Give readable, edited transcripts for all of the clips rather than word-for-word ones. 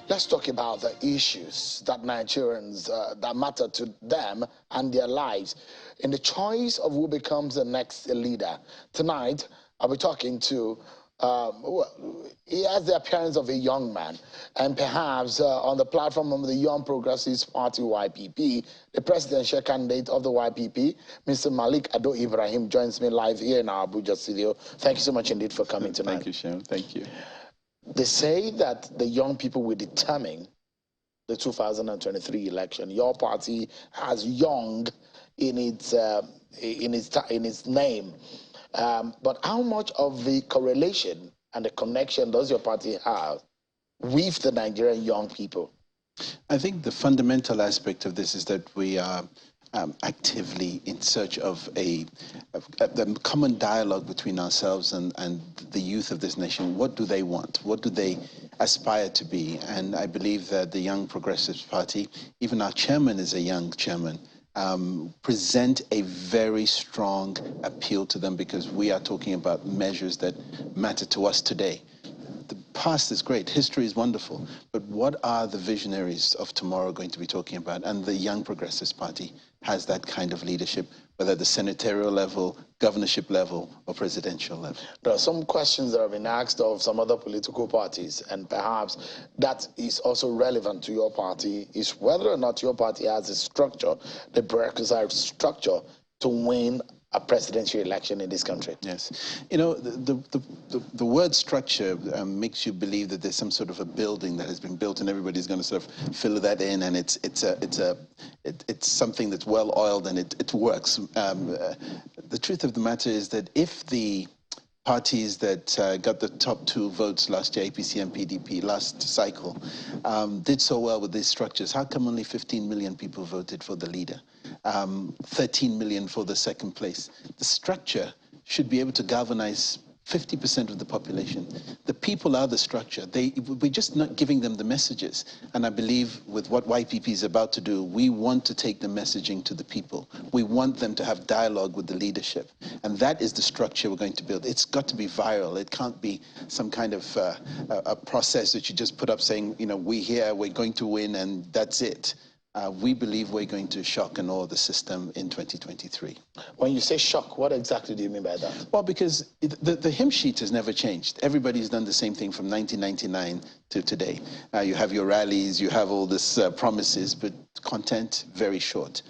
Let's talk about the issues that Nigerians, that matter to them and their lives in the choice of who becomes the next leader. Tonight, I'll be talking to, he has the appearance of a young man, and perhaps on the platform of the Young Progressives Party, YPP, the presidential candidate of the YPP, Mr. Malik Ado-Ibrahim, joins me live here in our Abuja studio. Thank you so much indeed for coming tonight. Thank you, Shem. Thank you. They say that the young people will determine the 2023 election. Your party has young in its name, but how much of the correlation and the connection does your party have with the Nigerian young people? I think the fundamental aspect of this is that we are actively in search of a common dialogue between ourselves and the youth of this nation. What do they want? What do they aspire to be? And I believe that the Young Progressives Party, even our chairman is a young chairman, present a very strong appeal to them, because we are talking about measures that matter to us today. The past is great, history is wonderful, but what are the visionaries of tomorrow going to be talking about? And the Young Progressives Party has that kind of leadership, whether at the senatorial level, governorship level, or presidential level. There are some questions that have been asked of some other political parties, and perhaps that is also relevant to your party, is whether or not your party has a structure, the requisite structure, to win a presidential election in this country. Yes. You know, the word structure makes you believe that there's some sort of a building that has been built and everybody's going to sort of fill that in, and it's something that's well oiled and it works. The truth of the matter is that if the parties that got the top 2 votes last year, APC and PDP, last cycle, did so well with these structures, how come only 15 million people voted for the leader? 13 million for the second place. The structure should be able to galvanize 50% of the population. The people are the structure. We're just not giving them the messages. And I believe with what YPP is about to do, we want to take the messaging to the people. We want them to have dialogue with the leadership. And that is the structure we're going to build. It's got to be viral. It can't be some kind of a process that you just put up saying, you know, we're going to win, and that's it. We believe we're going to shock and awe the system in 2023. When you say shock, what exactly do you mean by that? Well, because the hymn sheet has never changed. Everybody's done the same thing from 1999 to today. You have your rallies, you have all this promises, but content, very short.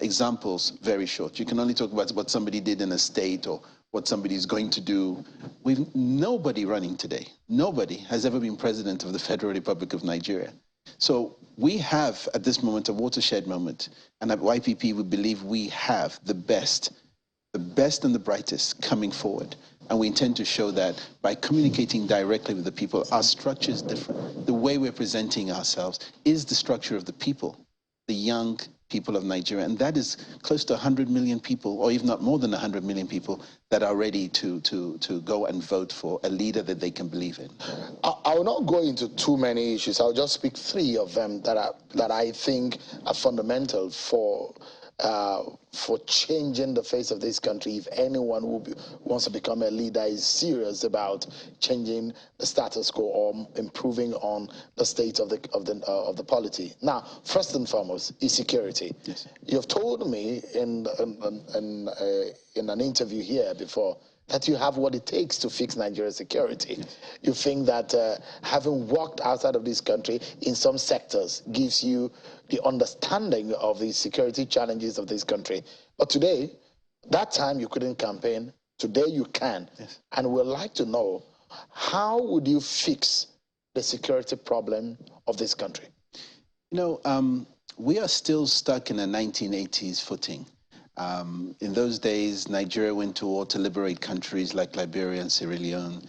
Examples, very short. You can only talk about what somebody did in a state or what somebody's going to do. We've nobody running today. Nobody has ever been president of the Federal Republic of Nigeria. So we have, at this moment, a watershed moment. And at YPP, we believe we have the best and the brightest coming forward. And we intend to show that by communicating directly with the people. Our structure is different. The way we're presenting ourselves is the structure of the people, the young people of Nigeria. And that is close to 100 million people, or even not more than 100 million people, that are ready to go and vote for a leader that they can believe in. I will not go into too many issues. I'll just pick 3 of them that I think are fundamental for changing the face of this country. If anyone who wants to become a leader is serious about changing the status quo or improving on the state of the polity. Now, first and foremost is security. Yes. You've told me in an interview here before that you have what it takes to fix Nigeria's security. Yes. You think that having worked outside of this country in some sectors gives you the understanding of the security challenges of this country. But today, that time you couldn't campaign, today you can. Yes. And we'd like to know, how would you fix the security problem of this country? You know, we are still stuck in a 1980s footing. In those days, Nigeria went to war to liberate countries like Liberia and Sierra Leone.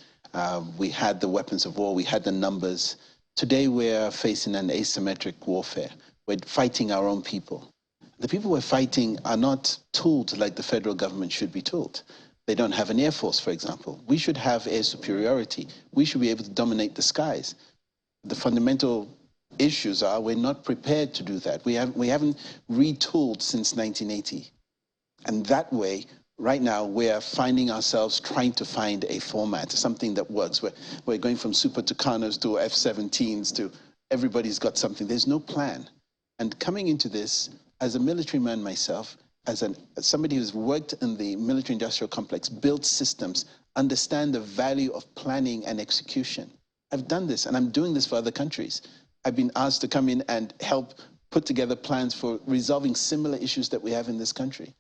We had the weapons of war, we had the numbers. Today, we're facing an asymmetric warfare. We're fighting our own people. The people we're fighting are not tooled like the federal government should be tooled. They don't have an air force, for example. We should have air superiority. We should be able to dominate the skies. The fundamental issues are we're not prepared to do that. We haven't retooled since 1980. And that way, right now, we're finding ourselves trying to find a format, something that works. We're going from Super Tucanos to F-17s to everybody's got something. There's no plan. And coming into this, as a military man myself, as somebody who's worked in the military-industrial complex, built systems, understand the value of planning and execution. I've done this, and I'm doing this for other countries. I've been asked to come in and help put together plans for resolving similar issues that we have in this country.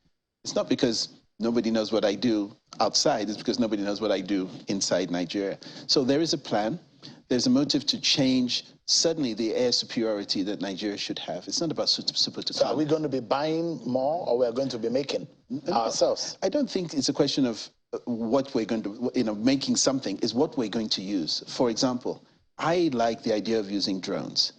It's not because nobody knows what I do outside, it's because nobody knows what I do inside Nigeria. So there is a plan. There's a motive to change, certainly, the air superiority that Nigeria should have. It's not about super to So are we going to be buying more, or we're going to be making ourselves? I don't think it's a question of what we're going to, making something, is what we're going to use. For example, I like the idea of using drones.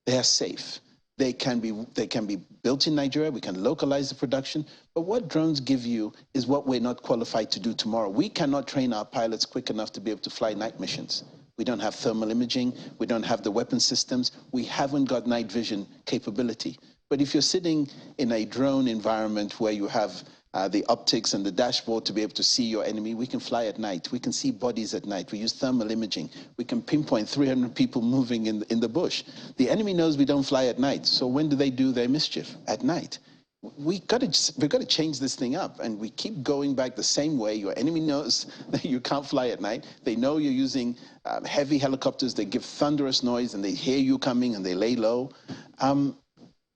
They are safe. They can be built in Nigeria. We can localize the production. But what drones give you is what we're not qualified to do tomorrow. We cannot train our pilots quick enough to be able to fly night missions. We don't have thermal imaging. We don't have the weapon systems. We haven't got night vision capability. But if you're sitting in a drone environment where you have the optics and the dashboard to be able to see your enemy, we can fly at night. We can see bodies at night. We use thermal imaging. We can pinpoint 300 people moving in the bush. The enemy knows we don't fly at night. So when do they do their mischief? At night. We've got to change this thing up, and we keep going back the same way. Your enemy knows that you can't fly at night. They know you're using heavy helicopters. They give thunderous noise, and they hear you coming, and they lay low.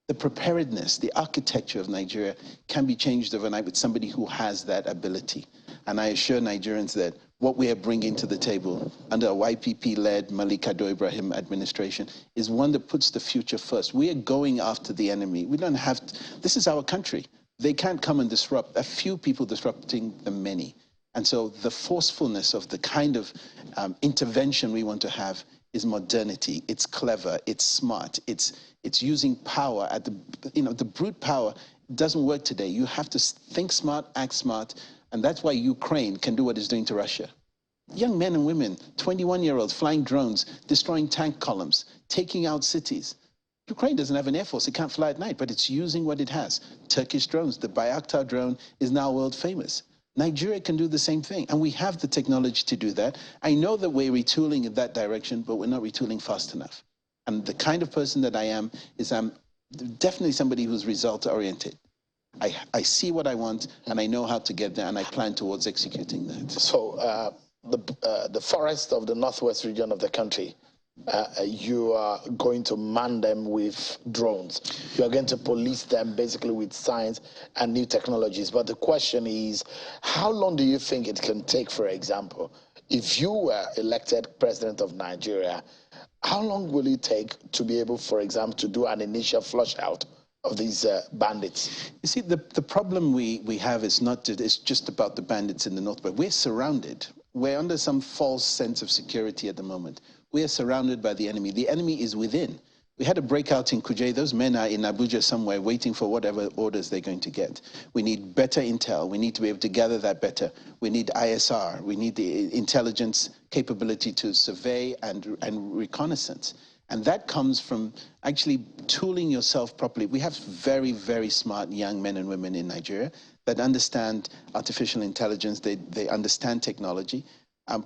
The preparedness, the architecture of Nigeria can be changed overnight with somebody who has that ability. And I assure Nigerians that what we are bringing to the table under a YPP-led Malik Ado-Ibrahim administration is one that puts the future first. We are going after the enemy. We don't have to, this is our country. They can't come and disrupt. A few people disrupting the many. And so the forcefulness of the kind of intervention we want to have is modernity. It's clever. It's smart. It's using power at the brute power doesn't work today. You have to think smart, act smart, and that's why Ukraine can do what it's doing to Russia. Young men and women, 21-year-olds flying drones, destroying tank columns, taking out cities. Ukraine doesn't have an air force. It can't fly at night, but it's using what it has. Turkish drones. The Bayraktar drone is now world famous. Nigeria can do the same thing, and we have the technology to do that. I know that we're retooling in that direction, but we're not retooling fast enough. And the kind of person that I am is I'm definitely somebody who's result-oriented. I see what I want, and I know how to get there, and I plan towards executing that. So the forest of the northwest region of the country, you are going to man them with drones. You are going to police them basically with science and new technologies. But the question is, how long do you think it can take, for example, if you were elected president of Nigeria, how long will it take to be able, for example, to do an initial flush out of these bandits? You see, the problem we have is not it's just about the bandits in the north, but we're surrounded. We're under some false sense of security at the moment. We are surrounded by the enemy. The enemy is within. We had a breakout in Kuje. Those men are in Abuja somewhere waiting for whatever orders they're going to get. We need better intel. We need to be able to gather that better. We need ISR. We need the intelligence capability to survey and reconnaissance. And that comes from actually tooling yourself properly. We have very, very smart young men and women in Nigeria that understand artificial intelligence. They understand technology.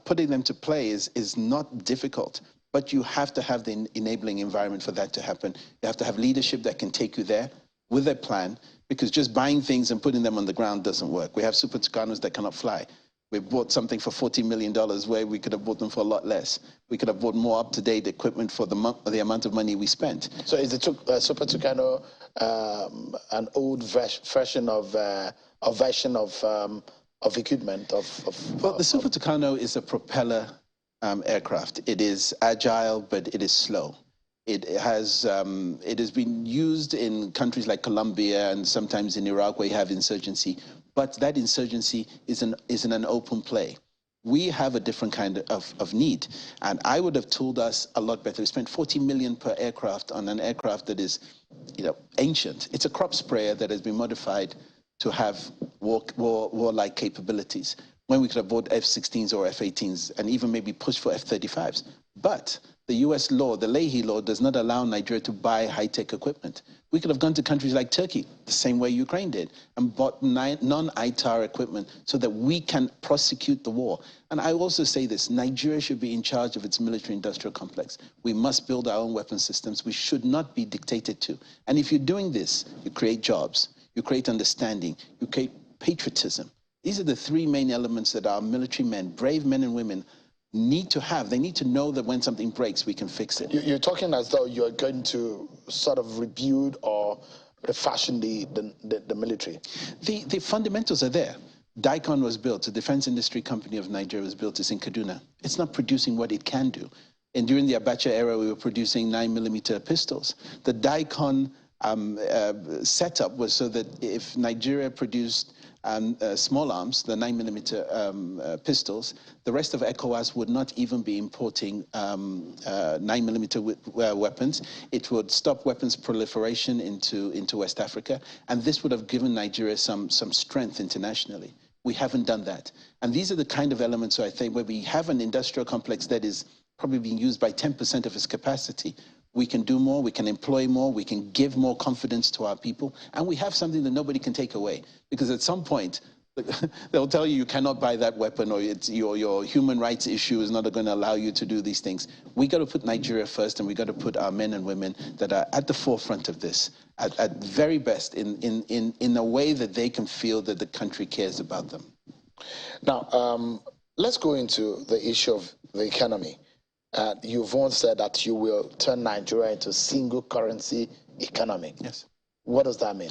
Putting them to play is not difficult, but you have to have the enabling environment for that to happen. You have to have leadership that can take you there with a plan, because just buying things and putting them on the ground doesn't work. We have Super Tucanos that cannot fly. We bought something for $40 million where we could have bought them for a lot less. We could have bought more up-to-date equipment for the amount of money we spent. So is the Super Tucano an old version of equipment? Well, the Super Tucano is a propeller aircraft. It is agile, but it is slow. It has been used in countries like Colombia and sometimes in Iraq where you have insurgency, but that insurgency is in an open play. We have a different kind of need, and I would have told us a lot better. We spent $40 million per aircraft on an aircraft that is, ancient. It's a crop sprayer that has been modified to have warlike capabilities. when we could have bought F-16s or F-18s and even maybe pushed for F-35s. But the US law, the Leahy law, does not allow Nigeria to buy high-tech equipment. We could have gone to countries like Turkey, the same way Ukraine did, and bought non-ITAR equipment so that we can prosecute the war. And I also say this, Nigeria should be in charge of its military-industrial complex. We must build our own weapon systems. We should not be dictated to. And if you're doing this, you create jobs, you create understanding, you create patriotism. These are the three main elements that our military men, brave men and women, need to have. They need to know that when something breaks, we can fix it. You're talking as though you're going to sort of rebuild or refashion the military. The fundamentals are there. DICON was built, the Defense Industry Company of Nigeria was built. It's in Kaduna. It's not producing what it can do. And during the Abacha era, we were producing 9mm pistols. The DICON setup was so that if Nigeria produced small arms, the 9mm pistols, the rest of ECOWAS would not even be importing 9mm weapons. It would stop weapons proliferation into West Africa, and this would have given Nigeria some strength internationally. We haven't done that. And these are the kind of elements, I think, where we have an industrial complex that is probably being used by 10% of its capacity. We can do more, we can employ more, we can give more confidence to our people, and we have something that nobody can take away. Because at some point, they'll tell you cannot buy that weapon, or it's your human rights issue is not going to allow you to do these things. We got to put Nigeria first, and we got to put our men and women that are at the forefront of this, at very best, in a way that they can feel that the country cares about them. Now, let's go into the issue of the economy. You've once said that you will turn Nigeria into a single currency economy. Yes. What does that mean?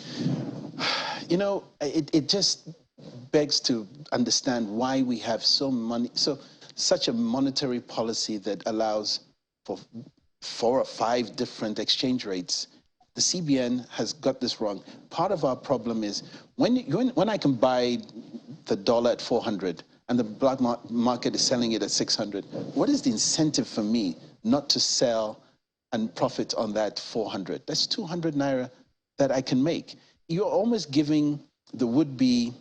You know, it just begs to understand why we have such a monetary policy that allows for 4 or 5 different exchange rates. The CBN has got this wrong. Part of our problem is when I can buy the dollar at 400, and the black market is selling it at 600. What is the incentive for me not to sell and profit on that 400? That's 200 naira that I can make. You're almost giving the would-be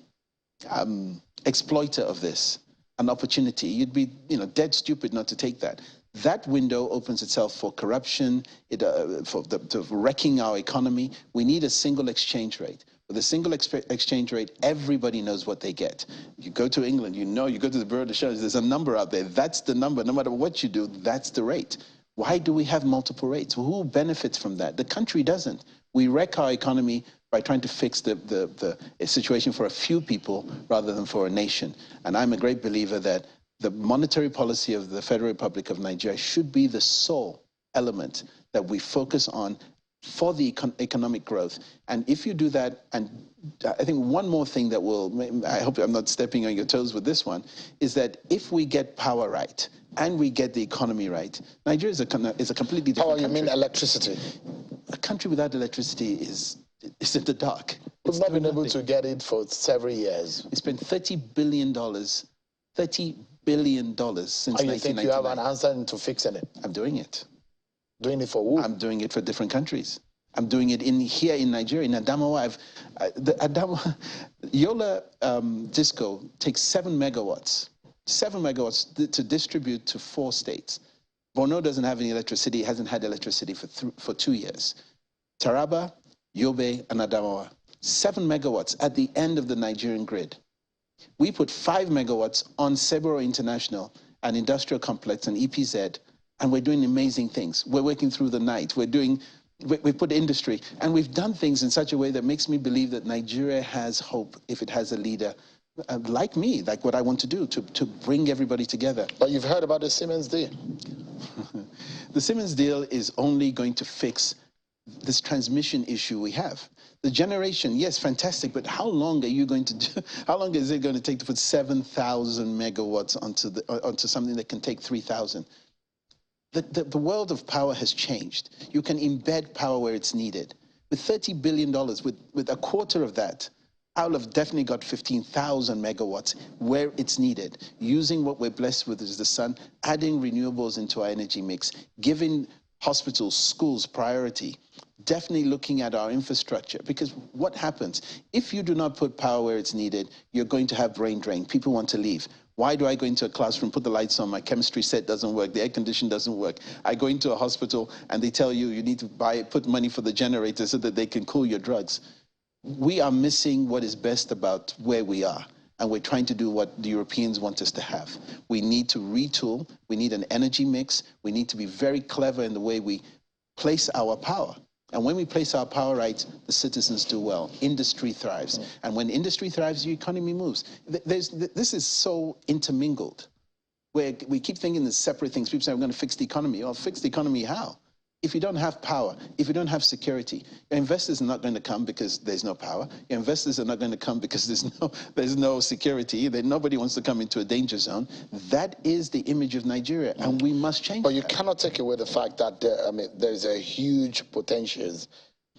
exploiter of this an opportunity. You'd be, dead stupid not to take that. That window opens itself for corruption, for wrecking our economy. We need a single exchange rate. With a single exchange rate, everybody knows what they get. You go to England, you go to the Bureau de Change, there's a number out there. That's the number. No matter what you do, that's the rate. Why do we have multiple rates? Well, who benefits from that? The country doesn't. We wreck our economy by trying to fix the situation for a few people rather than for a nation. And I'm a great believer that the monetary policy of the Federal Republic of Nigeria should be the sole element that we focus on for the economic growth. And if you do that, and I think one more thing that I hope I'm not stepping on your toes with this one, is that if we get power right and we get the economy right, Nigeria is a completely different country. You mean electricity? A country without electricity is in the dark. We've not been able to get it for several years. We spent $30 billion since 1999. And you think you have an answer into fixing it? I'm doing it. Doing it for who? I'm doing it for different countries. I'm doing it here in Nigeria, in Adamawa. Yola Disco takes 7 megawatts to distribute to 4 states. Borno doesn't have any electricity, hasn't had electricity for 2 years. Taraba, Yobe, and Adamawa, 7 megawatts at the end of the Nigerian grid. We put 5 megawatts on Seboro International, an industrial complex, an EPZ, and we're doing amazing things. We're working through the night. We put industry, and we've done things in such a way that makes me believe that Nigeria has hope if it has a leader like me, like what I want to do, to bring everybody together. But you've heard about the Siemens deal. The Siemens deal is only going to fix this transmission issue we have. The generation, yes, fantastic, but how long are you going to do? How long is it going to take to put 7,000 megawatts onto something that can take 3,000? The world of power has changed. You can embed power where it's needed. With $30 billion, with a quarter of that, I'll have definitely got 15,000 megawatts where it's needed, using what we're blessed with is the sun, adding renewables into our energy mix, giving hospitals, schools priority, definitely looking at our infrastructure, because what happens if you do not put power where it's needed, you're going to have brain drain. People want to leave. Why do I go into a classroom, put the lights on, my chemistry set doesn't work, the air condition doesn't work? I go into a hospital and they tell you need to put money for the generator so that they can cool your drugs. We are missing what is best about where we are, and we're trying to do what the Europeans want us to have. We need to retool, we need an energy mix, we need to be very clever in the way we place our power. And when we place our power right, the citizens do well. Industry thrives. And when industry thrives, the economy moves. This is so intermingled, where we keep thinking there's separate things. People say, we're going to fix the economy. Well, fix the economy how? If you don't have power, if you don't have security, your investors are not going to come because there's no power. Your investors are not going to come because there's no security. Nobody wants to come into a danger zone. That is the image of Nigeria, and we must change But you that. cannot take away the fact that there's a huge potential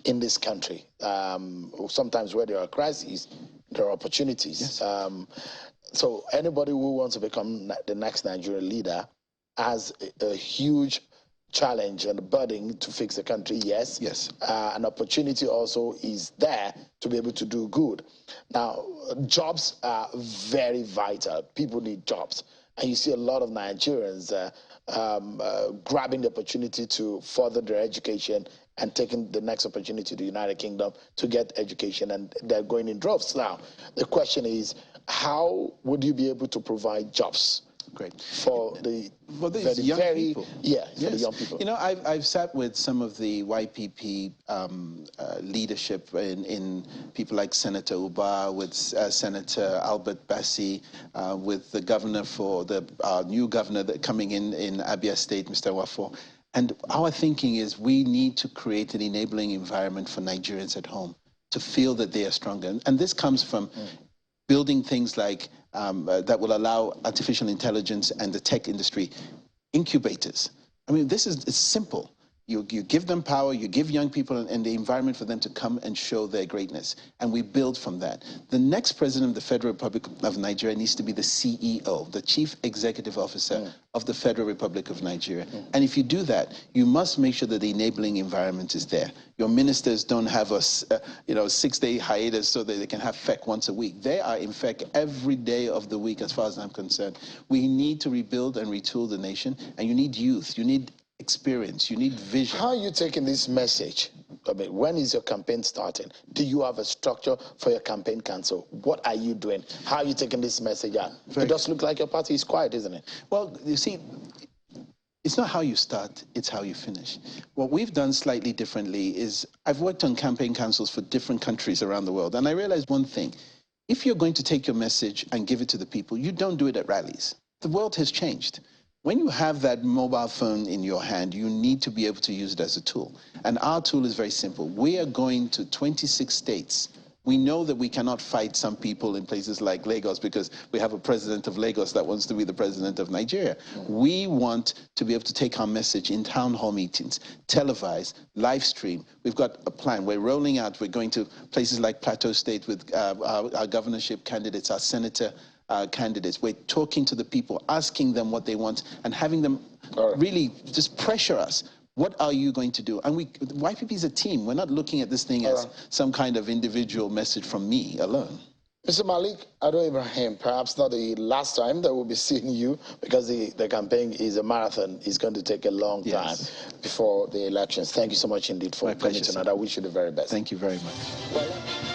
in this country. Sometimes where there are crises, there are opportunities. Yes. So anybody who wants to become the next Nigerian leader has a huge challenge and burden to fix the country, yes. Yes. An opportunity also is there to be able to do good. Now, jobs are very vital. People need jobs. And you see a lot of Nigerians grabbing the opportunity to further their education and taking the next opportunity to the United Kingdom to get education, and they're going in droves. Now, the question is, how would you be able to provide jobs? Great. For the young people. Yeah, yes. For the young people. You know, I've sat with some of the YPP leadership in people like Senator Uba, with Senator Albert Bassi, with the governor for the new governor coming in Abia State, Mr. Wafo. And our thinking is we need to create an enabling environment for Nigerians at home to feel that they are stronger. And this comes from building things like that will allow artificial intelligence and the tech industry incubators. I mean, it's simple. You give them power, you give young people and the environment for them to come and show their greatness, and we build from that. The next president of the Federal Republic of Nigeria needs to be the CEO, the Chief Executive Officer of the Federal Republic of Nigeria. And if you do that, you must make sure that the enabling environment is there. Your ministers don't have a 6-day hiatus so that they can have FEC once a week. They are in FEC every day of the week, as far as I'm concerned. We need to rebuild and retool the nation, and you need youth, you need experience, you need vision. How are you taking this message? I mean, when is your campaign starting? Do you have a structure for your campaign council? What are you doing? How are you taking this message out? It does look like your party is quiet, isn't it? Well, you see, it's not how you start, it's how you finish. What we've done slightly differently is I've worked on campaign councils for different countries around the world, and I realized one thing. If you're going to take your message and give it to the people, you don't do it at rallies. The world has changed. When you have that mobile phone in your hand, you need to be able to use it as a tool. And our tool is very simple. We are going to 26 states. We know that we cannot fight some people in places like Lagos because we have a president of Lagos that wants to be the president of Nigeria. We want to be able to take our message in town hall meetings, televise, live stream. We've got a plan. We're rolling out. We're going to places like Plateau State with our governorship candidates, our senator candidates. We're talking to the people, asking them what they want, and having them really just pressure us. What are you going to do? And YPP is a team. We're not looking at this thing as some kind of individual message from me alone. Mr. Malik, Ado-Ibrahim, perhaps not the last time that we'll be seeing you, because the campaign is a marathon. It's going to take a long time before the elections. Thank you so much indeed for coming tonight. I wish you the very best. Thank you very much.